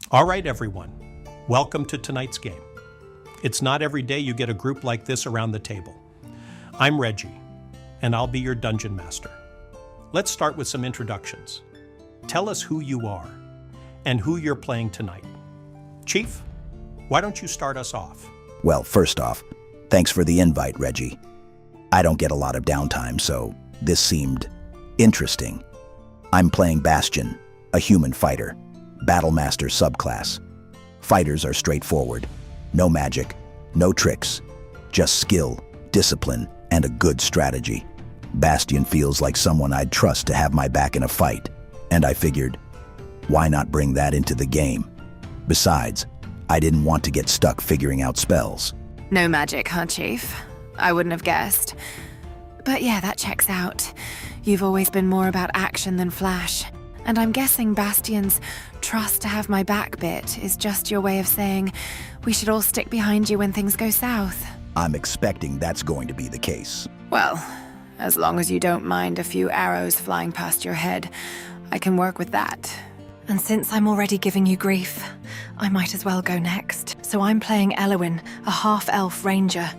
All right, everyone. Welcome to tonight's game. It's not every day you get a group like this around the table. I'm Reggie, and I'll be your dungeon master. Let's start with some introductions. Tell us who you are and who you're playing tonight. Chief, why don't you start us off? Well, first off, thanks for the invite, Reggie. I don't get a lot of downtime, so this seemed interesting. I'm playing Bastion, a human fighter, Battlemaster subclass. Fighters are straightforward. No magic, no tricks, just skill, discipline, and a good strategy. Bastion feels like someone I'd trust to have my back in a fight, and I figured, why not bring that into the game? Besides, I didn't want to get stuck figuring out spells. No magic, huh, Chief? I wouldn't have guessed. But yeah, that checks out. You've always been more about action than flash. And I'm guessing Bastion's trust to have my back bit is just your way of saying we should all stick behind you when things go south. I'm expecting that's going to be the case. Well, as long as you don't mind a few arrows flying past your head, I can work with that. And since I'm already giving you grief, I might as well go next. So I'm playing Elowin, a half-elf ranger.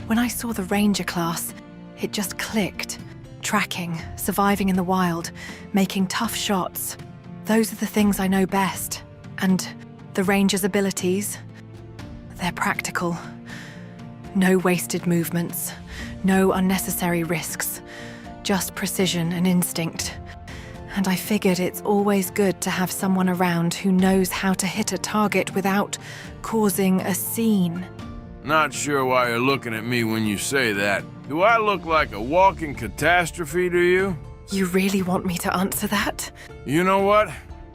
When I saw the ranger class, it just clicked. Tracking, surviving in the wild, making tough shots. Those are the things I know best. And the ranger's abilities, they're practical. No wasted movements, no unnecessary risks, just precision and instinct. And I figured it's always good to have someone around who knows how to hit a target without causing a scene. Not sure why you're looking at me when you say that. Do I look like a walking catastrophe to you? You really want me to answer that? You know what?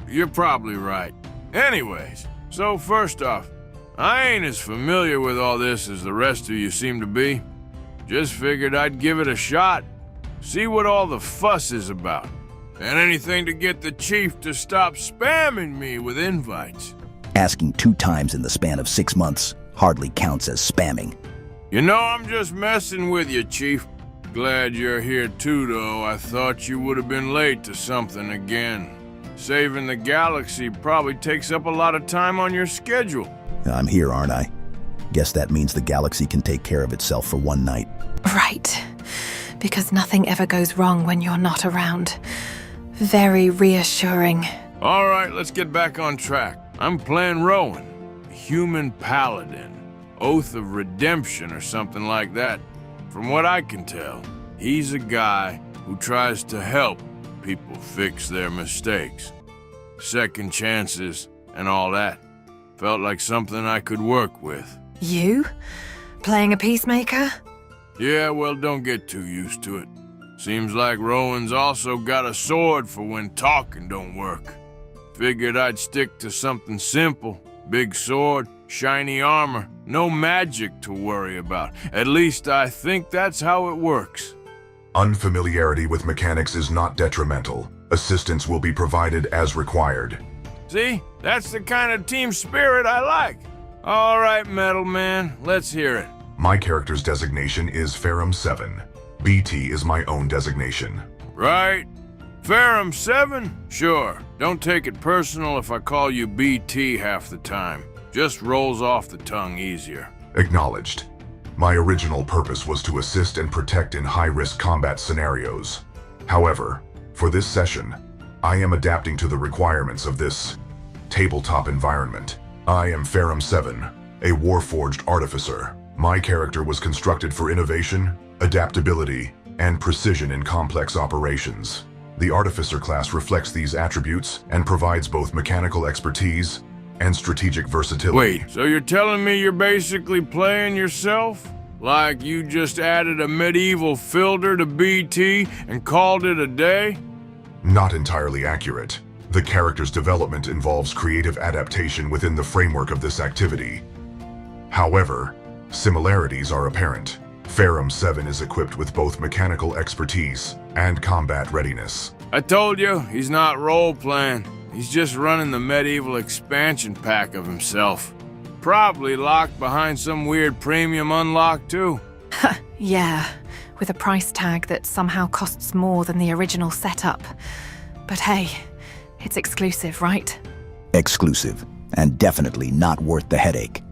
You're probably right. Anyways, so first off, I ain't as familiar with all this as the rest of you seem to be. Just figured I'd give it a shot. See what all the fuss is about. And anything to get the chief to stop spamming me with invites. Asking 2 times in the span of 6 months hardly counts as spamming. You know, I'm just messing with you, Chief. Glad you're here too, though. I thought you would have been late to something again. Saving the galaxy probably takes up a lot of time on your schedule. I'm here, aren't I? Guess that means the galaxy can take care of itself for one night. Right. Because nothing ever goes wrong when you're not around. Very reassuring. All right, let's get back on track. I'm playing Rowan, a human paladin. Oath of Redemption or something like that. From what I can tell, he's a guy who tries to help people fix their mistakes. Second chances and all that. Felt like something I could work with. You? Playing a peacemaker? Yeah, well, don't get too used to it. Seems like Rowan's also got a sword for when talking don't work. Figured I'd stick to something simple. Big sword, shiny armor, no magic to worry about. At least I think that's how it works. Unfamiliarity with mechanics is not detrimental. Assistance will be provided as required. See? That's the kind of team spirit I like. All right, Metal Man, let's hear it. My character's designation is Ferrum 7. BT is my own designation. Right. Ferrum 7? Sure. Don't take it personal if I call you BT half the time. Just rolls off the tongue easier. Acknowledged. My original purpose was to assist and protect in high-risk combat scenarios. However, for this session, I am adapting to the requirements of this tabletop environment. I am Ferrum 7, a Warforged artificer. My character was constructed for innovation, adaptability, and precision in complex operations. The Artificer class reflects these attributes and provides both mechanical expertise and strategic versatility. Wait, so you're telling me you're basically playing yourself? Like you just added a medieval filter to BT and called it a day? Not entirely accurate. The character's development involves creative adaptation within the framework of this activity. However, similarities are apparent. Ferrum 7 is equipped with both mechanical expertise and combat readiness. I told you, he's not role-playing. He's just running the medieval expansion pack of himself. Probably locked behind some weird premium unlock, too. Yeah, with a price tag that somehow costs more than the original setup. But hey, it's exclusive, right? Exclusive. and definitely not worth the headache.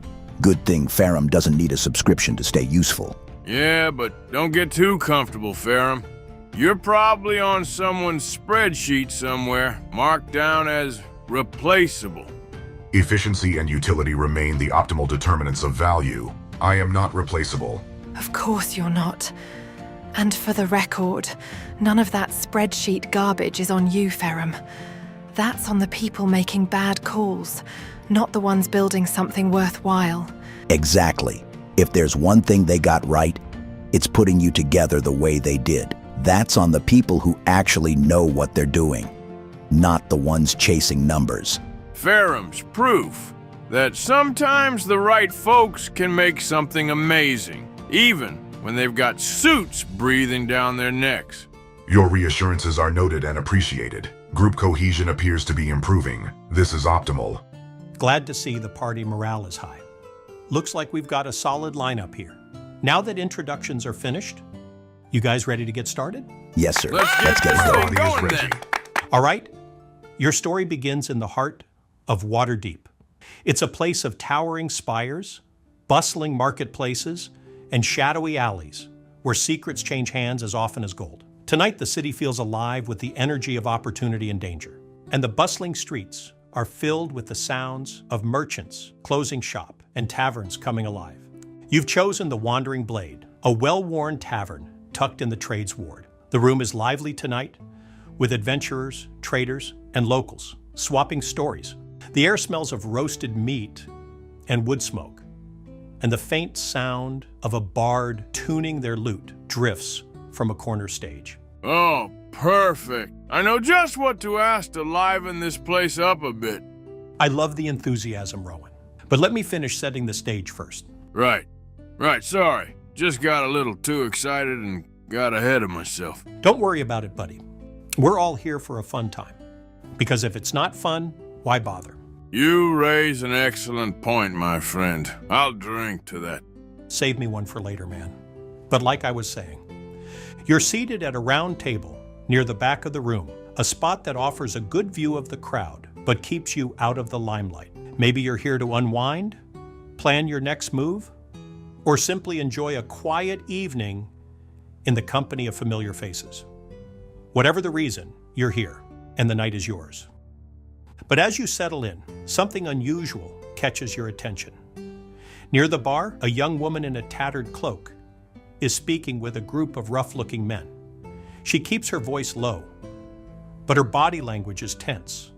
Good thing Ferrum doesn't need a subscription to stay useful. Yeah, but don't get too comfortable, Ferrum. You're probably on someone's spreadsheet somewhere, marked down as replaceable. Efficiency and utility remain the optimal determinants of value. I am not replaceable. Of course you're not. And for the record, none of that spreadsheet garbage is on you, Ferrum. That's on the people making bad calls, not the ones building something worthwhile. Exactly. If there's one thing they got right, it's putting you together the way they did. That's on the people who actually know what they're doing, not the ones chasing numbers. Ferrum's proof that sometimes the right folks can make something amazing, even when they've got suits breathing down their necks. Your reassurances are noted and appreciated. Group cohesion appears to be improving. This is optimal. Glad to see the party morale is high. Looks like we've got a solid lineup here. Now that introductions are finished, you guys ready to get started? Yes, sir. Let's get it this going. thing going then. All right. Your story begins in the heart of Waterdeep. It's a place of towering spires, bustling marketplaces, and shadowy alleys where secrets change hands as often as gold. Tonight, the city feels alive with the energy of opportunity and danger, and the bustling streets are filled with the sounds of merchants closing shop and taverns coming alive. You've chosen the Wandering Blade, a well-worn tavern tucked in the trades ward. The room is lively tonight, with adventurers, traders, and locals swapping stories. The air smells of roasted meat and wood smoke, and the faint sound of a bard tuning their lute drifts from a corner stage. Oh, perfect. I know just what to ask to liven this place up a bit. I love the enthusiasm, Rowan. But let me finish setting the stage first. Right, sorry. Just got a little too excited and got ahead of myself. Don't worry about it, buddy. We're all here for a fun time. Because if it's not fun, why bother? You raise an excellent point, my friend. I'll drink to that. Save me one for later, man. But like I was saying, you're seated at a round table near the back of the room, a spot that offers a good view of the crowd, but keeps you out of the limelight. Maybe you're here to unwind, plan your next move, or simply enjoy a quiet evening in the company of familiar faces. Whatever the reason, you're here, and the night is yours. But as you settle in, something unusual catches your attention. Near the bar, a young woman in a tattered cloak is speaking with a group of rough-looking men. She keeps her voice low, but her body language is tense,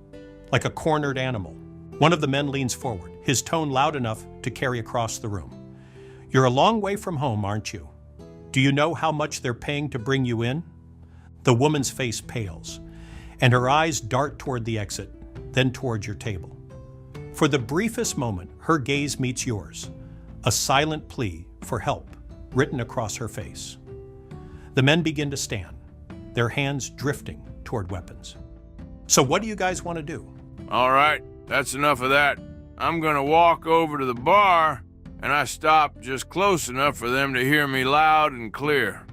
like a cornered animal. One of the men leans forward, his tone loud enough to carry across the room. You're a long way from home, aren't you? Do you know how much they're paying to bring you in? The woman's face pales, and her eyes dart toward the exit, then towards your table. For the briefest moment, her gaze meets yours, a silent plea for help written across her face. The men begin to stand, their hands drifting toward weapons. So what do you guys want to do? All right, that's enough of that. I'm gonna walk over to the bar, and I stop just close enough for them to hear me loud and clear.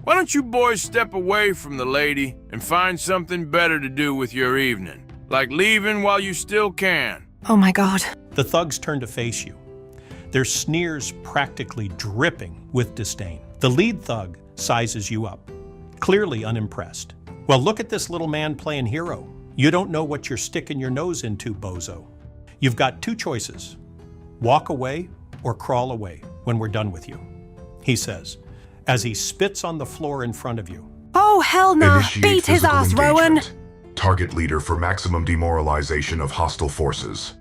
Why don't you boys step away from the lady and find something better to do with your evening? Like leaving while you still can. Oh my God. The thugs turn to face you, their sneers practically dripping with disdain. The lead thug sizes you up, clearly unimpressed. Well, look at this little man playing hero. You don't know what you're sticking your nose into, bozo. You've got two choices. Walk away or crawl away when we're done with you, he says, as he spits on the floor in front of you. Oh, hell nah. Initiate Beat his physical ass, Rowan. engagement. Target leader for maximum demoralization of hostile forces.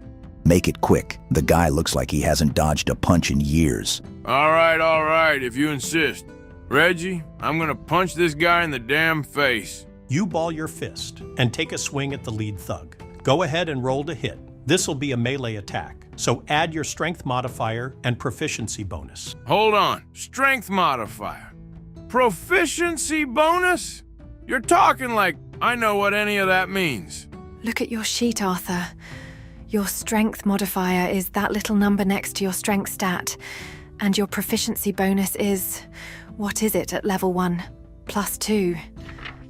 Make it quick. The guy looks like he hasn't dodged a punch in years. All right, if you insist. Reggie, I'm gonna punch this guy in the damn face. You ball your fist and take a swing at the lead thug. Go ahead and roll to hit. This'll be a melee attack, so add your strength modifier and proficiency bonus. Hold on, strength modifier. Proficiency bonus? You're talking like I know what any of that means. Look at your sheet, Arthur. Your strength modifier is that little number next to your strength stat, and your proficiency bonus is, what is it at level 1? +2.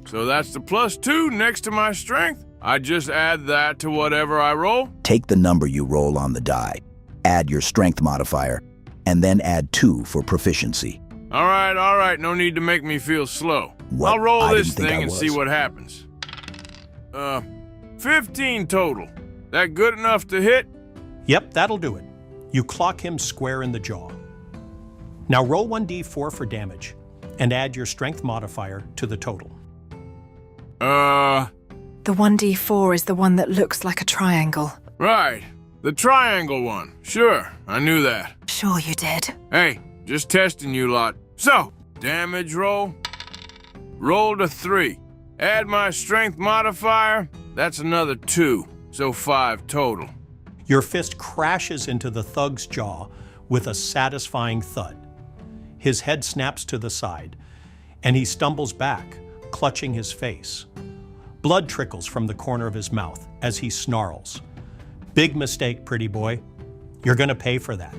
So that's the +2 next to my strength? I just add that to whatever I roll? Take the number you roll on the die, add your strength modifier, and then add 2 for proficiency. All right, no need to make me feel slow. What? I'll roll I this didn't think thing I and see was. what happens. 15 total. That good enough to hit? Yep, that'll do it. You clock him square in the jaw. Now roll 1d4 for damage and add your strength modifier to the total. The 1d4 is the one that looks like a triangle. Right. The triangle one. Sure, I knew that. Sure you did. Hey, just testing you lot. So, damage roll. Rolled a 3. Add my strength modifier. That's another 2. So 5 total. Your fist crashes into the thug's jaw with a satisfying thud. His head snaps to the side, and he stumbles back, clutching his face. Blood trickles from the corner of his mouth as he snarls. Big mistake, pretty boy. You're gonna pay for that.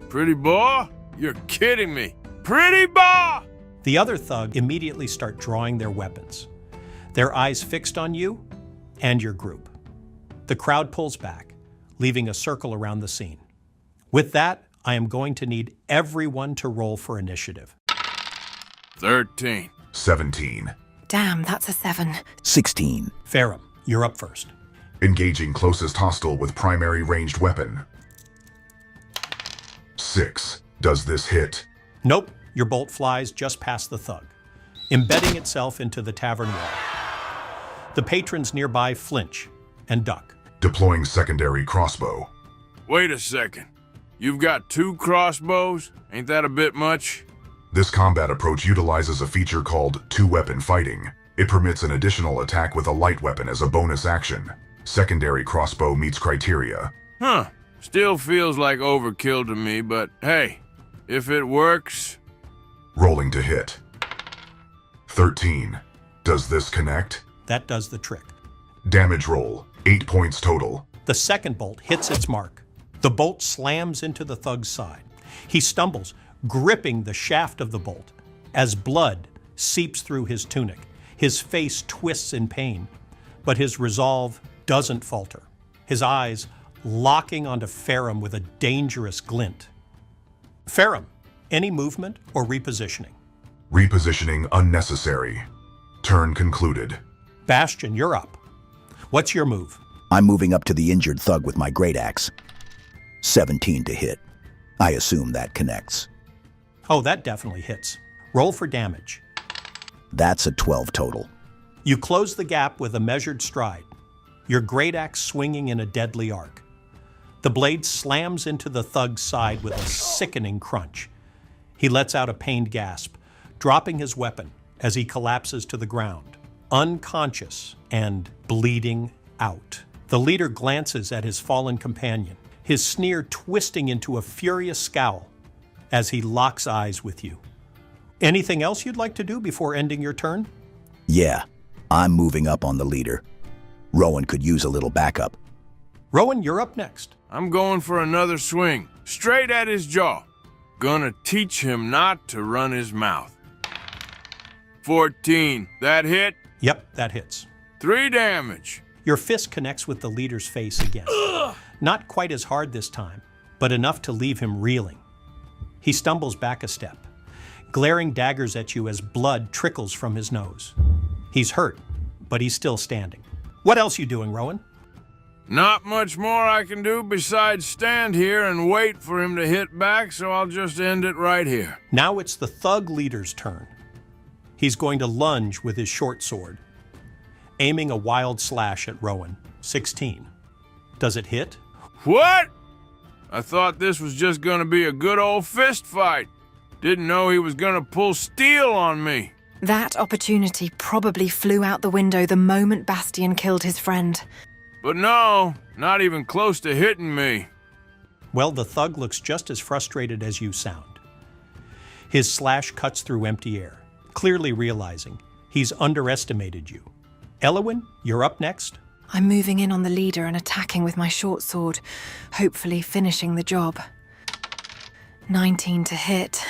Pretty boy? You're kidding me. Pretty boy! The other thug immediately start drawing their weapons, their eyes fixed on you and your group. The crowd pulls back, leaving a circle around the scene. With that, I am going to need everyone to roll for initiative. 13. 17. Damn, that's a 7. 16. Ferrum, you're up first. Engaging closest hostile with primary ranged weapon. 6. Does this hit? Nope, your bolt flies just past the thug, embedding itself into the tavern wall. The patrons nearby flinch and duck. Deploying secondary crossbow. Wait a second. You've got 2 crossbows? Ain't that a bit much? This combat approach utilizes a feature called two-weapon fighting. It permits an additional attack with a light weapon as a bonus action. Secondary crossbow meets criteria. Huh. Still feels like overkill to me, but hey, if it works... Rolling to hit. 13. Does this connect? That does the trick. Damage roll. 8 points total. The second bolt hits its mark. The bolt slams into the thug's side. He stumbles, gripping the shaft of the bolt, as blood seeps through his tunic. His face twists in pain, but his resolve doesn't falter. His eyes locking onto Ferrum with a dangerous glint. Ferrum, any movement or repositioning? Repositioning unnecessary. Turn concluded. Bastion, you're up. What's your move? I'm moving up to the injured thug with my great axe. 17 to hit. I assume that connects. Oh, that definitely hits. Roll for damage. That's a 12 total. You close the gap with a measured stride, your great axe swinging in a deadly arc. The blade slams into the thug's side with a sickening crunch. He lets out a pained gasp, dropping his weapon as he collapses to the ground, unconscious and bleeding out. The leader glances at his fallen companion, his sneer twisting into a furious scowl as he locks eyes with you. Anything else you'd like to do before ending your turn? Yeah, I'm moving up on the leader. Rowan could use a little backup. Rowan, you're up next. I'm going for another swing, straight at his jaw. Gonna teach him not to run his mouth. 14. That hit? Yep, that hits. 3 damage. Your fist connects with the leader's face again. Not quite as hard this time, but enough to leave him reeling. He stumbles back a step, glaring daggers at you as blood trickles from his nose. He's hurt, but he's still standing. What else you doing, Rowan? Not much more I can do besides stand here and wait for him to hit back, so I'll just end it right here. Now it's the thug leader's turn. He's going to lunge with his short sword, aiming a wild slash at Rowan. 16. Does it hit? What? I thought this was just gonna be a good old fist fight. Didn't know he was gonna pull steel on me. That opportunity probably flew out the window the moment Bastion killed his friend. But no, not even close to hitting me. Well, the thug looks just as frustrated as you sound. His slash cuts through empty air, clearly realizing he's underestimated you. Elowyn, you're up next. I'm moving in on the leader and attacking with my short sword, hopefully finishing the job. 19 to hit,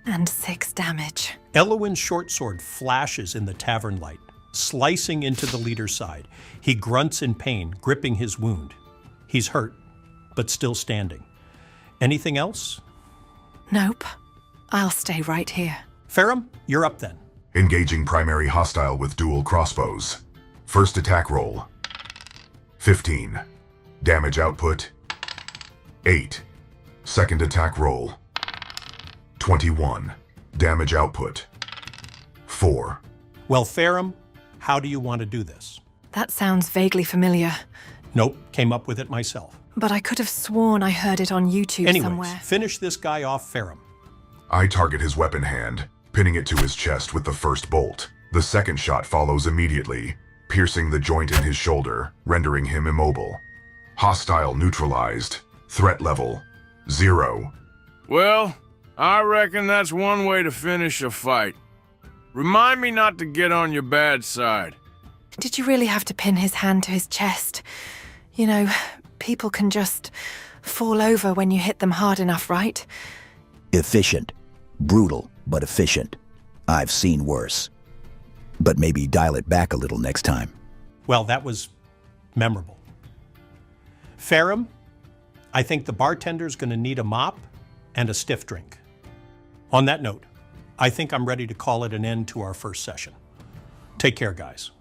and 6 damage. Elowyn's short sword flashes in the tavern light, slicing into the leader's side. He grunts in pain, gripping his wound. He's hurt, but still standing. Anything else? Nope. I'll stay right here. Ferrum, you're up then. Engaging primary hostile with dual crossbows. First attack roll. 15. Damage output. 8. Second attack roll. 21. Damage output. 4. Well, Ferrum, how do you want to do this? That sounds vaguely familiar, Nope, came up with it myself. but I could have sworn I heard it on YouTube Anyways, somewhere. finish this guy off, Ferrum. I target his weapon hand, pinning it to his chest with the first bolt. The second shot follows immediately, piercing the joint in his shoulder, rendering him immobile. Hostile neutralized. Threat level 0. Well, I reckon that's one way to finish a fight. Remind me not to get on your bad side. Did you really have to pin his hand to his chest? You know, people can just fall over when you hit them hard enough, right? Efficient. Brutal, but efficient. I've seen worse. But maybe dial it back a little next time. Well, that was memorable. Ferrum, I think the bartender's going to need a mop and a stiff drink. On that note, I think I'm ready to call it an end to our first session. Take care, guys.